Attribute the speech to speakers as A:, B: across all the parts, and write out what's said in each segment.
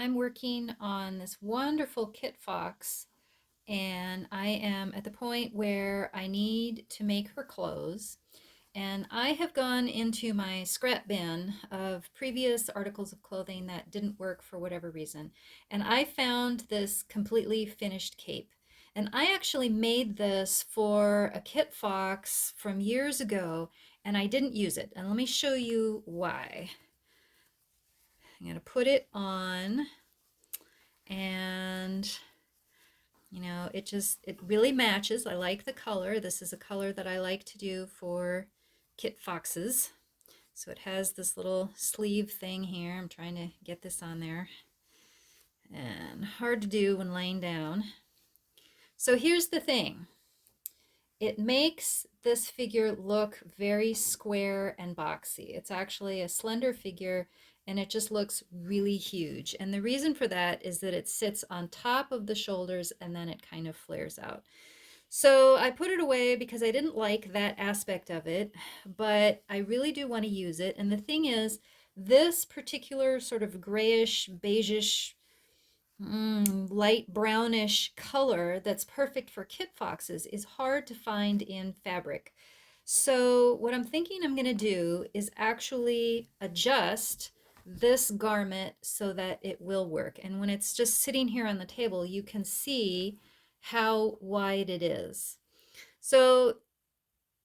A: I'm working on this wonderful Kitfox, and I am at the point where I need to make her clothes. And I have gone into my scrap bin of previous articles of clothing that didn't work for whatever reason. And I found this completely finished cape. And I actually made this for a Kitfox from years ago, and I didn't use it. And let me show you why. I'm going to put it on, and it really matches. I like the color. This is a color that I like to do for Kitfoxes. So it has this little sleeve thing here. I'm trying to get this on there, and hard to do when laying down. So here's the thing. It makes this figure look very square and boxy. It's actually a slender figure, and it just looks really huge. And the reason for that is that it sits on top of the shoulders and then it kind of flares out. So I put it away because I didn't like that aspect of it, but I really do want to use it. And the thing is, this particular sort of grayish, beigeish, light brownish color that's perfect for Kitfoxes is hard to find in fabric. So what I'm thinking I'm going to do is actually adjust this garment so that it will work. And when it's just sitting here on the table, you can see how wide it is. So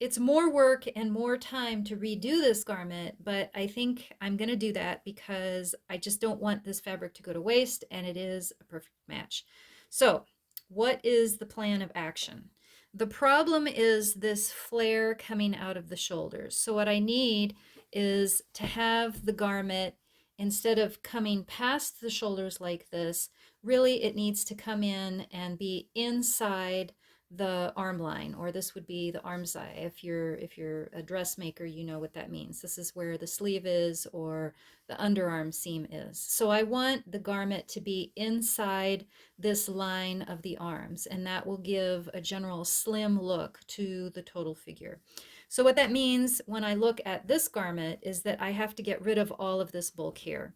A: it's more work and more time to redo this garment, but I think I'm going to do that because I just don't want this fabric to go to waste, and it is a perfect match. So what is the plan of action? The problem is this flare coming out of the shoulders. So what I need is to have the garment, instead of coming past the shoulders like this, really it needs to come in and be inside the arm line, or this would be the armscye. If you're a dressmaker, you know what that means. This is where the sleeve is, or the underarm seam is. So I want the garment to be inside this line of the arms, and that will give a general slim look to the total figure. So what that means when I look at this garment is that I have to get rid of all of this bulk here.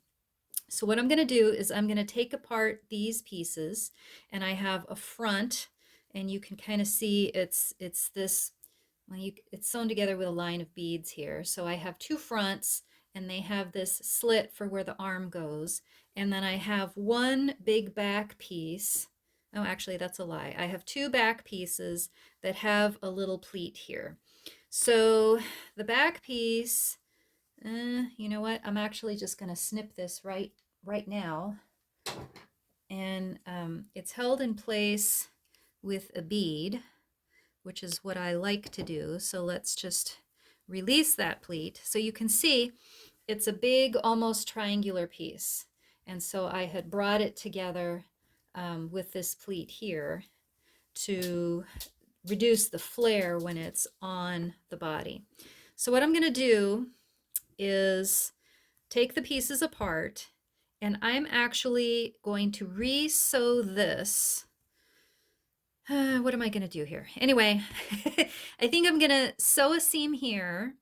A: So what I'm going to do is I'm going to take apart these pieces, and I have a front, and you can kind of see it's this, well, it's sewn together with a line of beads here. So I have two fronts, and they have this slit for where the arm goes, and then I have one big back piece. Oh, actually, that's a lie. I have two back pieces that have a little pleat here. So the back piece, you know what? I'm actually just going to snip this right now, and it's held in place with a bead, which is what I like to do. So let's just release that pleat. So you can see it's a big, almost triangular piece. And so I had brought it together with this pleat here to reduce the flare when it's on the body. So what I'm going to do is take the pieces apart, and I'm actually going to re-sew this. What am I going to do here? Anyway, I think I'm going to sew a seam here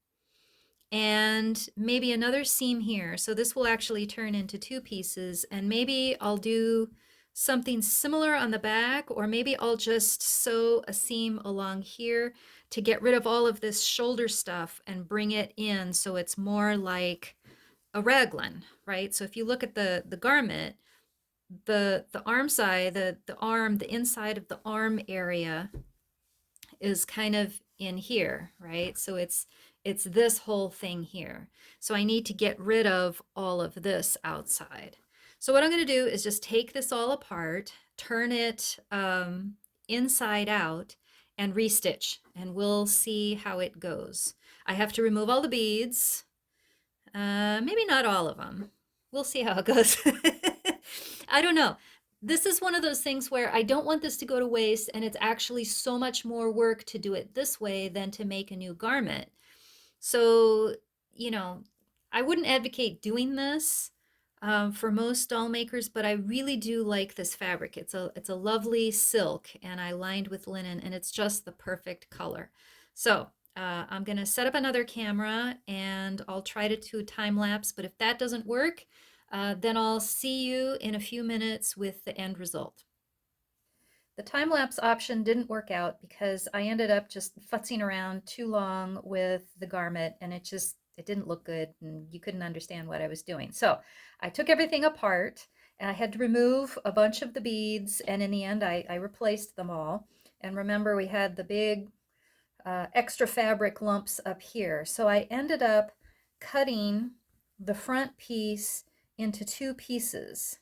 A: and maybe another seam here. So this will actually turn into two pieces, and maybe I'll do something similar on the back, or maybe I'll just sew a seam along here to get rid of all of this shoulder stuff and bring it in so it's more like a raglan, right? So if you look at the garment, the armscye, the arm, the inside of the arm area is kind of in here, right? So it's this whole thing here. So I need to get rid of all of this outside. So what I'm going to do is just take this all apart, turn it inside out, and restitch, and we'll see how it goes. I have to remove all the beads. Maybe not all of them. We'll see how it goes. I don't know. This is one of those things where I don't want this to go to waste, and it's actually so much more work to do it this way than to make a new garment. So, I wouldn't advocate doing this for most doll makers, but I really do like this fabric. It's a lovely silk, and I lined with linen, and it's just the perfect color. So I'm going to set up another camera, and I'll try to do time lapse, but if that doesn't work, Then I'll see you in a few minutes with the end result. The time-lapse option didn't work out because I ended up just futzing around too long with the garment, and it didn't look good and you couldn't understand what I was doing. So I took everything apart and I had to remove a bunch of the beads, and in the end I replaced them all. And remember, we had the big extra fabric lumps up here. So I ended up cutting the front piece into two pieces,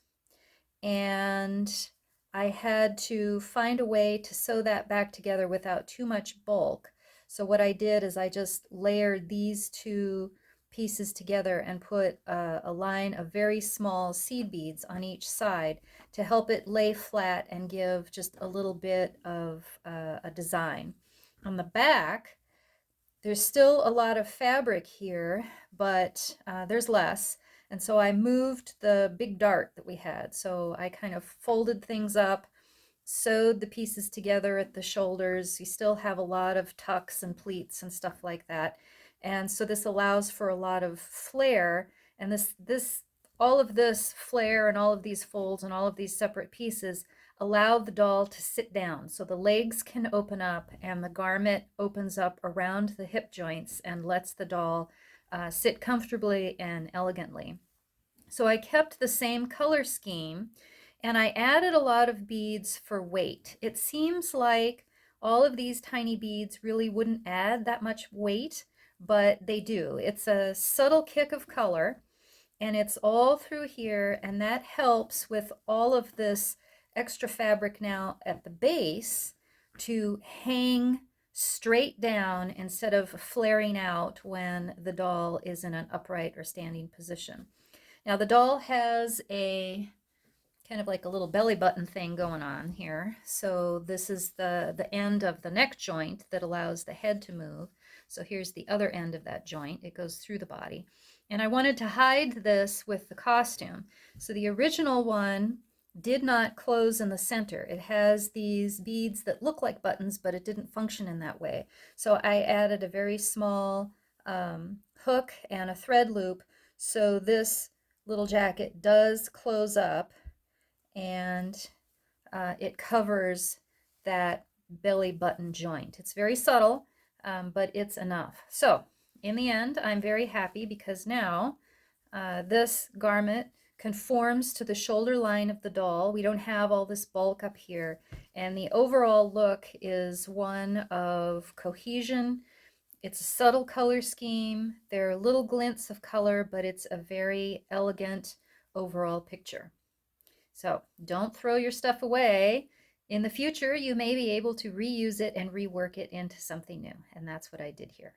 A: and I had to find a way to sew that back together without too much bulk. So what I did is I just layered these two pieces together and put a line of very small seed beads on each side to help it lay flat and give just a little bit of a design. On the back, there's still a lot of fabric here, but there's less. And so I moved the big dart that we had. So I kind of folded things up, sewed the pieces together at the shoulders. You still have a lot of tucks and pleats and stuff like that. And so this allows for a lot of flare. And all of this flare and all of these folds and all of these separate pieces allow the doll to sit down. So the legs can open up and the garment opens up around the hip joints and lets the doll sit comfortably and elegantly. So I kept the same color scheme and I added a lot of beads for weight. It seems like all of these tiny beads really wouldn't add that much weight, but they do. It's a subtle kick of color, and it's all through here, and that helps with all of this extra fabric now at the base to hang straight down instead of flaring out when the doll is in an upright or standing position. Now the doll has a kind of like a little belly button thing going on here. So this is the end of the neck joint that allows the head to move. So here's the other end of that joint. It goes through the body. And I wanted to hide this with the costume. So the original one did not close in the center. It has these beads that look like buttons, but it didn't function in that way. So I added a very small hook and a thread loop. So this little jacket does close up, and it covers that belly button joint. It's very subtle, but it's enough. So in the end, I'm very happy because now this garment conforms to the shoulder line of the doll. We don't have all this bulk up here, and the overall look is one of cohesion. It's a subtle color scheme. There are little glints of color, but it's a very elegant overall picture. So don't throw your stuff away. In the future, you may be able to reuse it and rework it into something new. And that's what I did here.